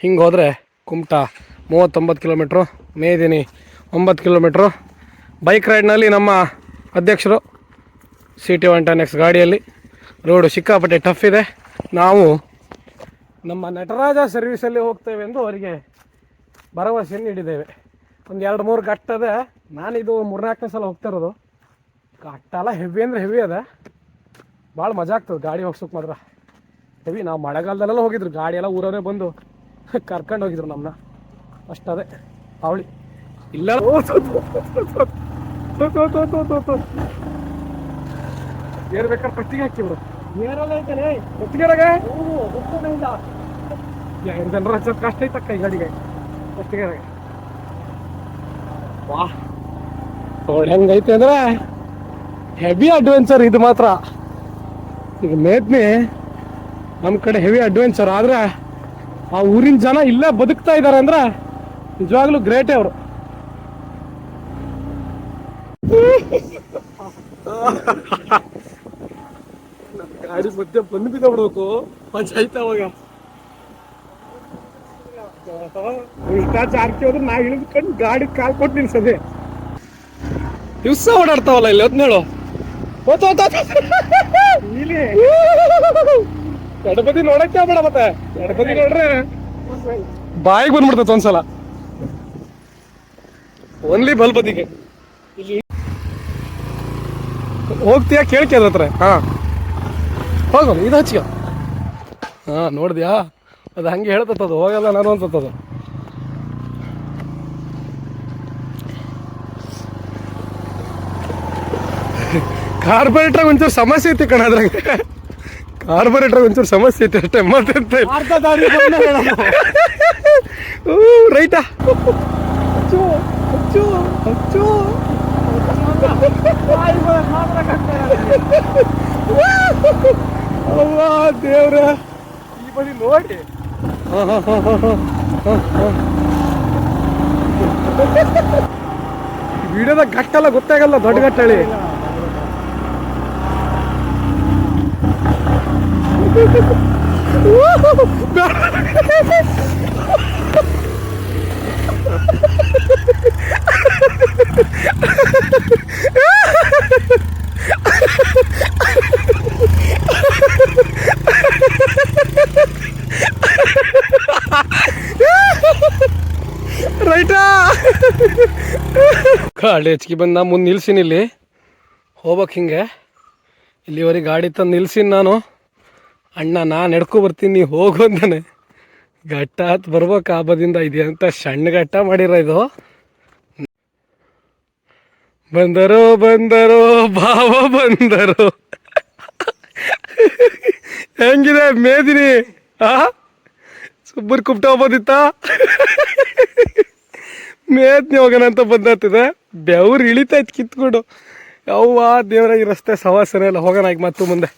ಹಿಂಗೆ ಹೋದರೆ ಕುಮಟಾ 39 ಕಿಲೋಮೀಟ್ರು, ಮೇದಿನಿ 9 kilometre. Bike ರೈಡ್ನಲ್ಲಿ ನಮ್ಮ ಅಧ್ಯಕ್ಷರು CT110X ಗಾಡಿಯಲ್ಲಿ ರೋಡು ಸಿಕ್ಕಾಪಟ್ಟೆ ಟಫ್ ಇದೆ. ನಾವು ನಮ್ಮ ನಟರಾಜ ಸರ್ವಿಸಲ್ಲಿ ಹೋಗ್ತೇವೆ ಎಂದು ಅವರಿಗೆ ಭರವಸೆಯನ್ನು ನೀಡಿದ್ದೇವೆ. ಒಂದು 2-3 ಗಟ್ಟದೆ. ನಾನಿದು 3-4ನೇ ಸಲ ಹೋಗ್ತಾ ಇರೋದು. ಗಟ್ಟೆಲ್ಲ ಹೆವಿ ಅಂದರೆ ಹೆವಿ ಅದ. ಭಾಳ ಮಜಾ ಆಗ್ತದೆ ಗಾಡಿ ಹೋಗ್ಸೋಕೆ ಮಾತ್ರ ಹೆವಿ. ನಾವು ಮಳೆಗಾಲದಲ್ಲೆಲ್ಲ ಹೋಗಿದ್ರು, ಗಾಡಿ ಎಲ್ಲ ಊರವರೇ ಬಂದು ಕರ್ಕೊಂಡು ಹೋಗಿದ್ರು ನಮ್ಮನ್ನ. ಅಷ್ಟೇ ಅವಳಿ ಇಲ್ಲ ಏರ್ ಬೇಕಾದ್ರೆ ಪಟ್ಟಿಗೆ ಹಾಕಿದ್ರು ಜನರ ಹಚ್ಚೋದು ಕಷ್ಟ ಐತಕ್ಕ ಈ ಗಾಡಿಗೆ ಪಟ್ಟಿಗೆ. ವಾಹ್ ನೋಡಿ ಹೆಂಗೈತೆ ಅಂದ್ರೆ ಹೆವಿ ಅಡ್ವೆಂಚರ್ ಇದು ಮಾತ್ರ. ಈಗ ಮೇದ್ನಿ ನಮ್ಮ ಕಡೆ ಹೆವಿ ಅಡ್ವೆಂಚರ್, ಆದರೆ ಆ ಊರಿನ ಜನ ಇಲ್ಲೇ ಬದುಕ್ತಾ ಇದ್ದಾರೆ ಅಂದ್ರೆ ನಿಜವಾಗ್ಲೂ ಗ್ರೇಟೇ ಅವರು. ಗಾಡಿ ಮಧ್ಯೆ ಬಂದು ಬಿದ್ದಬಿಡ್ಬೇಕು ಪಂಚಾಯ್ತ ಅವಾಗ. ಇಷ್ಟ ಜಾರ್ಕಿ ಹೋದ್ರೆ ನಾ ಇಳಿದ್ಕೊಂಡು ಗಾಡಿ ಕಾಲ್ ಕೊಟ್ಟು ನಿಲ್ಸದೆ. ದಿವ್ಸ ಓಡಾಡ್ತಾವಲ್ಲ ಇಲ್ಲಿ ಹೊತ್ನೇಳು ಇಲ್ಲಿ ಎಡಬದಿ ನೋಡಕ್ಕೆ ಬೇಡ, ಮತ್ತೆ ಎಡಬದಿ ನೋಡ್ರೆ ಬಾಯಿಗೆ ಬಂದ್ಬಿಡ್ತೈತೆ ಒಂದ್ಸಲ. ಓನ್ಲಿ ಬಲ್ಬದಿಗೆ ಇಲ್ಲಿ ಹೋಗ್ತೀಯಾ ಕೇಳ್ಕೇದ ಹತ್ರ. ಹಾಂ ಹೋಗೋಣ ಇದು ಹಚ್ಕ. ಹಾಂ ನೋಡಿದ್ಯಾ, ಅದು ಹಂಗೆ ಹೇಳ್ತತ್ತದು, ಹೋಗಲ್ಲ ನಾನು ಅಂತತ್ತದು. ಕಾರ್ಬೊರೇಟ್ರಾಗ ಒಂಚೂರು ಸಮಸ್ಯೆ ಐತಿ ಕಣ, ಅದ್ರಾಗ ಕಾರ್ಬೊರೇಟ್ರಾಗ ಒಂಚೂರು ಸಮಸ್ಯೆ ಐತಿ ಅಷ್ಟೇ, ಮತ್ತೆಂತ ರೈಟಾ. ಅವ್ವ ದೇವ್ರ, ಈ ಬದಿ ನೋಡಿ. ವಿಡಿಯೋದಾಗ ಗಟ್ಟೆಲ್ಲ ಗೊತ್ತಾಗಲ್ಲ, ದೊಡ್ಡ ಗಟ್ಟಳಿ. ರೈಟಾ ಗಾಡಿ ಹೆಚ್ಚಿಗೆ ಬಂದು ನಾ ಮುಂದೆ ನಿಲ್ಸಿನಿ. ಇಲ್ಲಿ ಹೋಗ್ಬೇಕು ಹಿಂಗೆ, ಇಲ್ಲಿವರೆಗೆ ಗಾಡಿ ತಂದು ನಿಲ್ಸಿನಿ ನಾನು. ಅಣ್ಣ ನಾನು ನಡ್ಕೊ ಬರ್ತೀನಿ, ನೀ ಹೋಗು ಅಂತಾನೆ. ಘಟ್ಟ ಹತ್ತು ಬರ್ಬೇಕು ಆ ಬದಿಂದ. ಇದೆಯಂತ ಸಣ್ಣ ಘಟ್ಟ ಮಾಡಿರ ಇದು. ಬಂದರೋ ಬಂದರೋ ಭಾವ ಬಂದರೋ. ಹೆಂಗಿದೆ ಮೇದಿನಿ? ಸುಬ್ಬರ್ ಕುಪ್ಟ ಹೋಗೋದಿತ್ತ, ಮೇದ್ನಿ ಹೋಗೋಣ ಅಂತ ಬಂದಾಗ್ತದೆ. ಬೆವ್ರು ಇಳಿತಾಯ್ತು ಕಿತ್ಕೊಂಡು. ಯವ್ವ ದೇವ್ರ, ಈ ರಸ್ತೆ ಸವಾಸನೆ ಎಲ್ಲ ಹೋಗೋಣ ಈಗ ಮತ್ತು ಮುಂದೆ.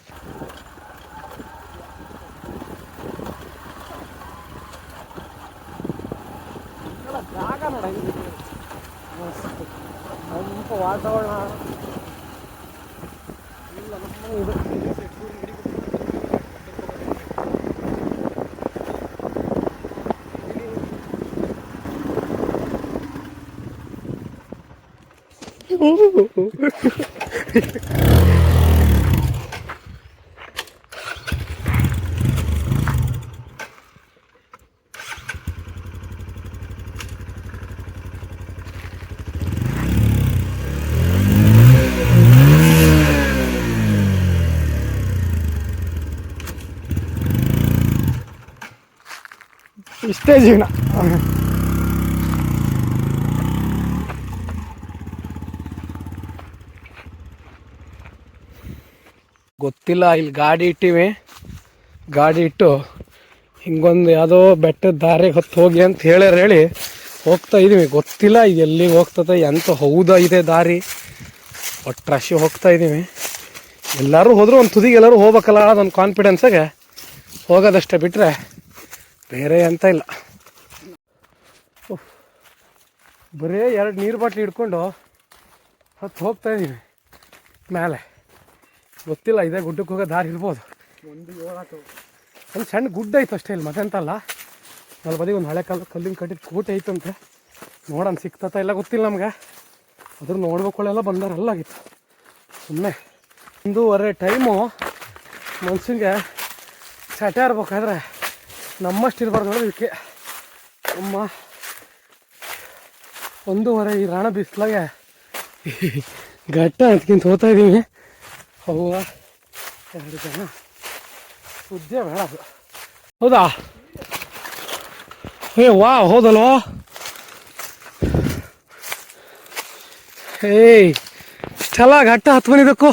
ವಾತಾವರಣ ಇಷ್ಟೇ ಜೀವನ. ಗೊತ್ತಿಲ್ಲ, ಇಲ್ಲಿ ಗಾಡಿ ಇಟ್ಟಿವಿ. ಗಾಡಿ ಇಟ್ಟು ಹಿಂಗೊಂದು ಯಾವುದೋ ಬೆಟ್ಟದ ದಾರಿಗೆ ಹೊತ್ತು ಹೋಗಿ ಅಂತ ಹೇಳಿ ಹೋಗ್ತಾ ಇದೀವಿ. ಗೊತ್ತಿಲ್ಲ ಇದು ಎಲ್ಲಿಗೆ ಹೋಗ್ತದೆ, ಎಂತ ಹೌದಾ ಇದೆ ದಾರಿ. ಒಟ್ಟು ರಶಿ ಹೋಗ್ತಾ ಇದ್ದೀವಿ. ಎಲ್ಲರೂ ಹೋದರೂ ಒಂದು ತುದಿಗೆ ಎಲ್ಲರೂ ಹೋಗ್ಬೇಕಲ್ಲ ಅದೊಂದು ಕಾನ್ಫಿಡೆನ್ಸಾಗೆ ಹೋಗೋದಷ್ಟೇ, ಬಿಟ್ಟರೆ ಬೇರೆ ಎಂತ ಇಲ್ಲ. ಬರೀ 2 ನೀರು ಬಾಟ್ಲಿ ಹಿಡ್ಕೊಂಡು ಹೊತ್ತು ಹೋಗ್ತಾ ಇದ್ದೀವಿ ಮೇಲೆ. ಗೊತ್ತಿಲ್ಲ ಇದೇ ಗುಡ್ಡಕ್ಕೆ ಹೋಗೋ ದಾರಿ ಇರ್ಬೋದು. ಒಂದು ಸಣ್ಣ ಗುಡ್ಡ ಐತೆ ಅಷ್ಟೇ ಇಲ್ಲಿ, ಮತ್ತೆಂತಲ್ಲ. ಅಲ್ಲಿ ಬದಿ ಒಂದು ಹಳೆ ಕಾಲದ ಕಲ್ಲಿನ ಕಟ್ಟಿದ ಕೋಟೆ ಐತಂತೆ. ನೋಡೋಣ ಸಿಕ್ತತ ಇಲ್ಲ ಗೊತ್ತಿಲ್ಲ ನಮ್ಗೆ. ಅದ್ರ ನೋಡ್ಬೇಕೊಳ್ಳೆಲ್ಲ ಬಂದಾರಲ್ಲ ಆಗಿತ್ತು. ಸುಮ್ಮನೆ 1:30 ಟೈಮು ಮನ್ಸಿಗೆ ಸೆಟ ಇರ್ಬೇಕಾದ್ರೆ ನಮ್ಮಷ್ಟು ಇರಬಾರ್ದು ನೋಡಿ ಇದಕ್ಕೆ. ಅಮ್ಮ 1:30 ಈ ರಾಣ ಬಿಸ್ಲಾಗೆ ಗಟ್ಟ ಅಂತ್ಕಿಂತ ಹೋಗ್ತಾ ಇದ್ದೀವಿ. ಅವ್ವ 2 ಜನ ಸುದ್ದಿಯೇ ಬೇಡ ಅದು. ಹೌದಾ? ವಾ ಹೌದಲ್ವಾ? ಇಷ್ಟೆಲ್ಲ ಘಟ್ಟ ಹತ್ತು ಬಂದಿದ್ದಕ್ಕೂ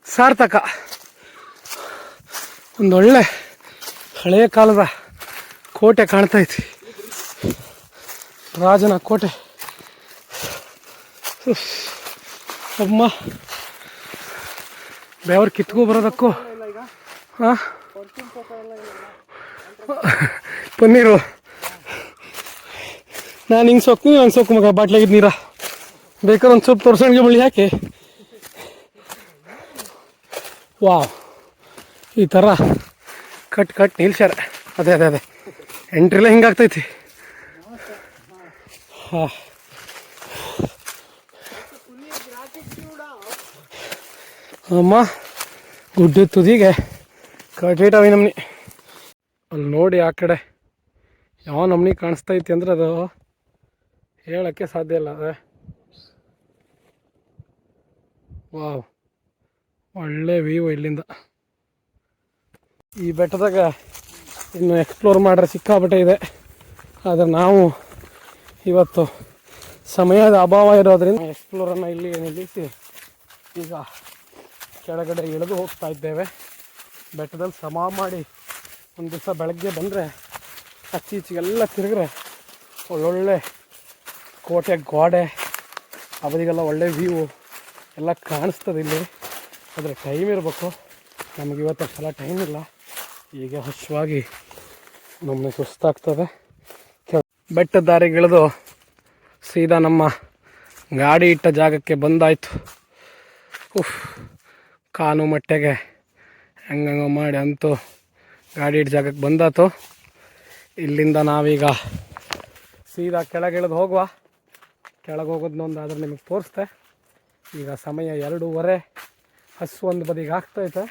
ಸಾರ್ಥಕ. ಒಂದೊಳ್ಳೆ ಹಳೆಯ ಕಾಲದ ಕೋಟೆ ಕಾಣ್ತೈತಿ, ರಾಜನ ಕೋಟೆ. ಅಮ್ಮ ಬೆವರು ಕಿತ್ಕೊ ಬರೋದಕ್ಕೂ. ಹಾಂ ಪನ್ನೀರು ನಾನು ಹಿಂಗೆ ಸೊಕ್ಕು ಹಂಗೆ ಸೊಕ್ಕು ಮಗ ಬಾಟ್ಲಾಗಿದ್ದು ನೀರ ಬೇಕಾದ್ರೆ ಒಂದು ಸ್ವಲ್ಪ ತೋರ್ಸಣ್ಗೆ ಬಳ್ಳಿ ಹಾಕಿ. ವಾವ್, ಈ ಥರ ಕಟ್ ನಿಲ್ಸ್ಯಾರ. ಅದೇ ಎಂಟ್ರಿಲ್ಲ ಹಿಂಗಾಗ್ತೈತಿ. ಹಾಂ ಅಮ್ಮ ಗುಡ್ಡ ತುದಿಗೆ ಕಟ್ಟಿಟ್ಟವೆ ನಮ್ನಿ. ಅಲ್ಲಿ ನೋಡಿ ಆ ಕಡೆ ಯಾವ ನಮ್ನಿ ಕಾಣಿಸ್ತೈತಿ ಅಂದ್ರೆ ಅದು ಹೇಳೋಕ್ಕೆ ಸಾಧ್ಯ ಇಲ್ಲ. ಅದೇ ವಾವ್, ಒಳ್ಳೆ ವ್ಯೂ ಇಲ್ಲಿಂದ. ಈ ಬೆಟ್ಟದಾಗ ಇನ್ನು ಎಕ್ಸ್ಪ್ಲೋರ್ ಮಾಡ್ರೆ ಸಿಕ್ಕಾಪಟ್ಟೆ ಇದೆ. ಆದರೆ ನಾವು ಇವತ್ತು ಸಮಯದ ಅಭಾವ ಇರೋದ್ರಿಂದ ಎಕ್ಸ್ಪ್ಲೋರನ್ನು ಇಲ್ಲಿ ನಿಲ್ಲಿಸಿ ಈಗ ಕೆಳಗಡೆ ಇಳಿದು ಹೋಗ್ತಾ ಇದ್ದೇವೆ. ಬೆಟ್ಟದಲ್ಲಿ ಸಮ ಮಾಡಿ ಒಂದು ದಿವಸ ಬೆಳಗ್ಗೆ ಬಂದರೆ ಈಚೆಗೆಲ್ಲ ತಿರುಗಿದ್ರೆ ಒಳ್ಳೊಳ್ಳೆ ಕೋಟೆ ಗೋಡೆ ಅವರಿಗೆಲ್ಲ ಒಳ್ಳೆ ವ್ಯೂ ಎಲ್ಲ ಕಾಣಿಸ್ತದೆ ಇಲ್ಲಿ. ಆದರೆ ಟೈಮ್ ಇರಬೇಕು. ನಮಗೆ ಇವತ್ತು ಅಷ್ಟೆಲ್ಲ ಟೈಮ್ ಇಲ್ಲ. ಹೀಗೆ ಹಶ್ವಾಗಿ ನಮ್ಮನ್ನು ಸುಸ್ತಾಗ್ತದೆ. ಬೆಟ್ಟದ ದಾರಿಗಿಳಿದು ಸೀದಾ ನಮ್ಮ ಗಾಡಿ ಇಟ್ಟ ಜಾಗಕ್ಕೆ ಬಂದಾಯಿತು. ಕಾನು ಮಟ್ಟೆಗೆ ಹೆಂಗಂಗ ಮಾಡಿ ಅಂತೂ ಗಾಡಿ ಇಟ್ಟ ಜಾಗಕ್ಕೆ ಬಂದಾತು. ಇಲ್ಲಿಂದ ನಾವೀಗ ಸೀದಾ ಕೆಳಗಿಳಿದು ಹೋಗುವ. ಕೆಳಗೆ ಹೋಗೋದನ್ನೊಂದಾದ್ರೆ ನಿಮಗೆ ತೋರಿಸ್ತೆ. ಈಗ ಸಮಯ 2:30. ಹಸು ಒಂದು ಬದಿಗೆ ಆಗ್ತೈತೆ.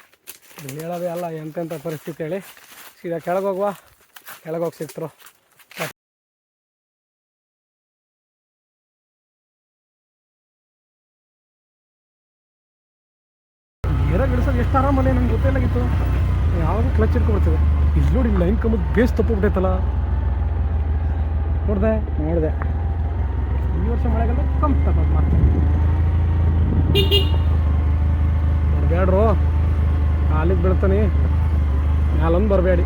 ಹೇಳೋದೇ ಅಲ್ಲ ಎಂತೆಂಥ ಪರಿಸ್ಥಿತಿ ಹೇಳಿ. ಸೀದಾ ಕೆಳಗೆ ಹೋಗುವ. ಕೆಳಗೆ ಹೋಗಿ ಸಿಗ್ತರು. ಗೇರ ಗಿಡಿಸೋದು ಎಷ್ಟು ಆರಾಮಲ್ಲ, ನಂಗೆ ಗೊತ್ತಿಲ್ಲಾಗಿತ್ತು. ಯಾವಾಗ ಕ್ಲಚ್ ಇಟ್ಕೊಬಿಡ್ತದೆ. ಇಲ್ಲಿ ನೋಡಿ ಲೈನ್ ಕಂಬದ ಬೇಸ್ ತಪ್ಪುಬಿಟ್ಟೈತಲ್ಲ. ನೋಡಿದೆ ಈ ವರ್ಷ ಮಳೆಗೆಲ್ಲ ಕಮ್ಮಿ ತಪ್ಪು ಮಾಡ್ತಾರೆ. ಬರಬೇಡ್ರು, ಕಾಲಿಗೆ ಬೀಳ್ತಾನೆ. ಮ್ಯಾಲೊಂದು ಬರಬೇಡಿ.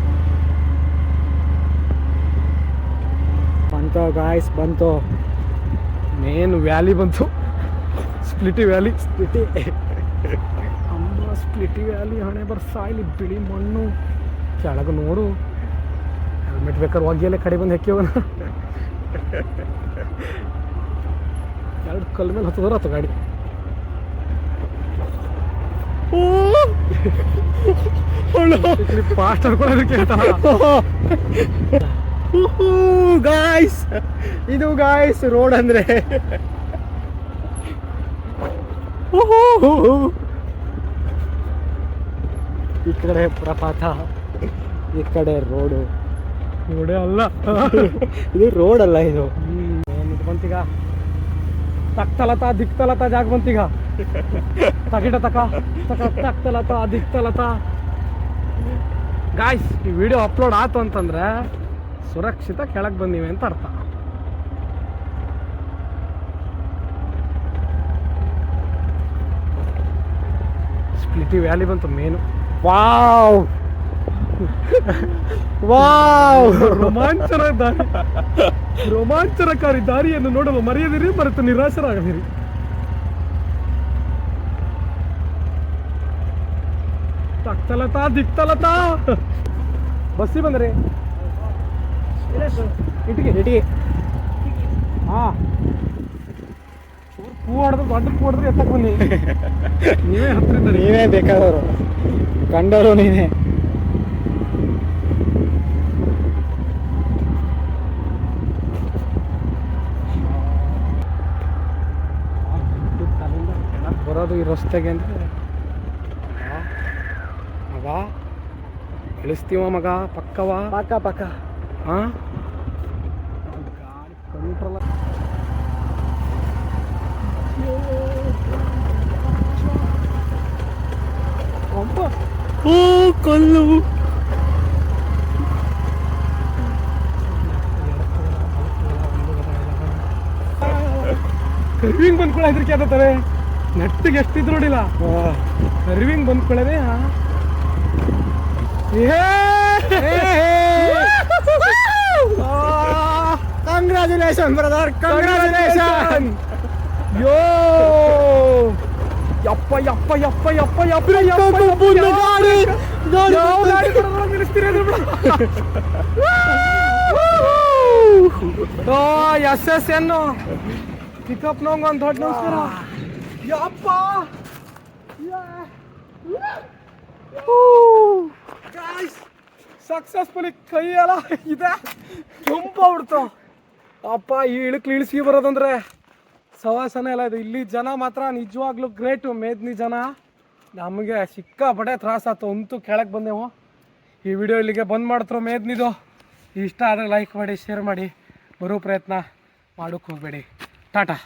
ಬಂತು ಗಾಯ್ಸ್, ಬಂತು ಮೇನ್ ವ್ಯಾಲಿ ಬಂತು. ಸ್ಪ್ಲಿಟಿ ವ್ಯಾಲಿ. ಸ್ಪ್ಲಿಟಿ ವ್ಯಾಲಿ ಹಣೆ ಬರ್ಸಾ. ಇಲ್ಲಿ ಬಿಳಿ ಮಣ್ಣು ಕೆಳಗೆ ನೋಡು. ಹೆಲ್ಮೆಟ್ ಬೇಕಾದ್ರೆ ಒಗ್ಗಿಯಲ್ಲೇ ಕಡೆ ಬಂದು ಹೆಕ್ಕಿ ಹೋಗೋಣ. 2 ಕಲ್ ಮೇಲೆ ಹತ್ತೋದ್ರ ಆಯ್ತು ಗಾಡಿ. ಫಾಸ್ಟ್ ಅನ್ಕೊಳ್ಳೋದಕ್ಕೆ ಗಾಯ್ಸ್, ಇದು ಗಾಯ್ಸ್ ರೋಡ್ ಅಂದ್ರೆ. ಈ ಕಡೆ ಪ್ರಪಾತ, ಈ ಕಡೆ ರೋಡು. ರೋಡೇ ಅಲ್ಲ ಇದು, ರೋಡ್ ಅಲ್ಲ ಇದು. ಏನಿದು ಬಂತೀಗ ತಕ್ತಲತ ದಿಕ್ತಲತ ಜಾಗ ಬಂತೀಗ. ತಗಿಟ ತಕ್ತಲತ ದಿಕ್ತಲತ. ಗಾಯ್ಸ್, ಈ ವಿಡಿಯೋ ಅಪ್ಲೋಡ್ ಆಯ್ತು ಅಂತಂದ್ರೆ ಸುರಕ್ಷಿತ ಕೆಳಗೆ ಬಂದಿವೆ ಅಂತ ಅರ್ಥ. ಸ್ಪ್ಲಿಟಿ ವ್ಯಾಲಿ ಬಂತು ಮೇನು. ವಾವ್ ವಾವ್, ರೋಮಾಂಚನಕಾರಿ ದಾರಿಯನ್ನು ನೋಡಲು ಮರೆಯದಿರಿ, ಮರೆತು ನಿರಾಶರಾಗದಿರಿ. ತಕ್ತಲತಾ ದಿಕ್ತಲತಾ. ಬಸ್ಸಿ ಬಂದ್ರಿ ಇಟ್ಟಿಗೆ. ಹಾಂ, ಹೂ ಹೊಡೆದು ದೊಡ್ಡ ಹೂ ಹೊಡೆದ್ರೆ ಎತ್ತಕ್ಕೆ ಬನ್ನಿ. ನೀವೇ ಹತ್ತಿರ, ನೀವೇ ಬೇಕಾದವರು, ಕಂಡವರು ನೀವೇ. ಬರೋದು ಈ ರಸ್ತೆಗೆ ಅಂದರೆ ಮಗ ಇಳಿಸ್ತೀವ ಮಗ ಪಕ್ಕವ ಪಕ್ಕ ಹಾಂ ಗಾಡಿ ಕಂಟ್ರೋಲ್ ಓ ಕಲ್ಲು ಕರ್ವಿಂಗ್ ಬಂದ್ಕೊಳ್ಳ ಹೆದರಿಕೆ ಆದತ್ತಾರೆ ನೆಟ್ಟಿಗೆ ಎಷ್ಟಿದ್ರು ನೋಡಿಲ್ಲ ಕರ್ವಿಂಗ್ ಬಂದ್ಕೊಳ್ಳೋದೇ ಕಂಗ್ರ್ಯಾಚುಲೇಷನ್ ಬ್ರದರ್, ಕಂಗ್ರ್ಯಾಚುಲೇಷನ್. ಯೋ ಯಪ್ಪ ಯಪ್ಪ ಯಪ್ಪ ಯಪ್ಪ ಯಪ್ಪ ಯಪ್ಪ ಎಸ್ ಎಸ್ ಎನ್ನು ಪಿಕಪ್ ನೋಂಗ ಒಂದು ದೊಡ್ಡ ನಮಸ್ಕಾರ. ಯಪ್ಪ ಸಕ್ಸಸ್ಫುಲಿ ಕೈ ಎಲ್ಲ ಇದೆ ಕೆಂಪ ಬಿಡ್ತು ಅಪ್ಪ. ಈ ಇಳಿಸಿ ಬರೋದಂದ್ರೆ ಸವಾಸನೆ ಎಲ್ಲ ಇದು. ಇಲ್ಲಿ ಜನ ಮಾತ್ರ ನಿಜವಾಗ್ಲೂ ಗ್ರೇಟು. ಮೇದ್ನಿ ಜನ ನಮಗೆ ಸಿಕ್ಕಾಪಟ್ಟೆ ತ್ರಾಸಾಯ್ತು. ಅಂತೂ ಕೆಳಗೆ ಬಂದೆವು. ಈ ವಿಡಿಯೋ ಇಲ್ಲಿಗೆ ಬಂದ್ ಮಾಡ್ತರು ಮೇದ್ನಿದು. ಇಷ್ಟ ಆದರೆ ಲೈಕ್ ಮಾಡಿ, ಶೇರ್ ಮಾಡಿ, ಬರೋ ಪ್ರಯತ್ನ ಮಾಡೋಕ್ಕೆ ಹೋಗಬೇಡಿ. ಟಾಟಾ.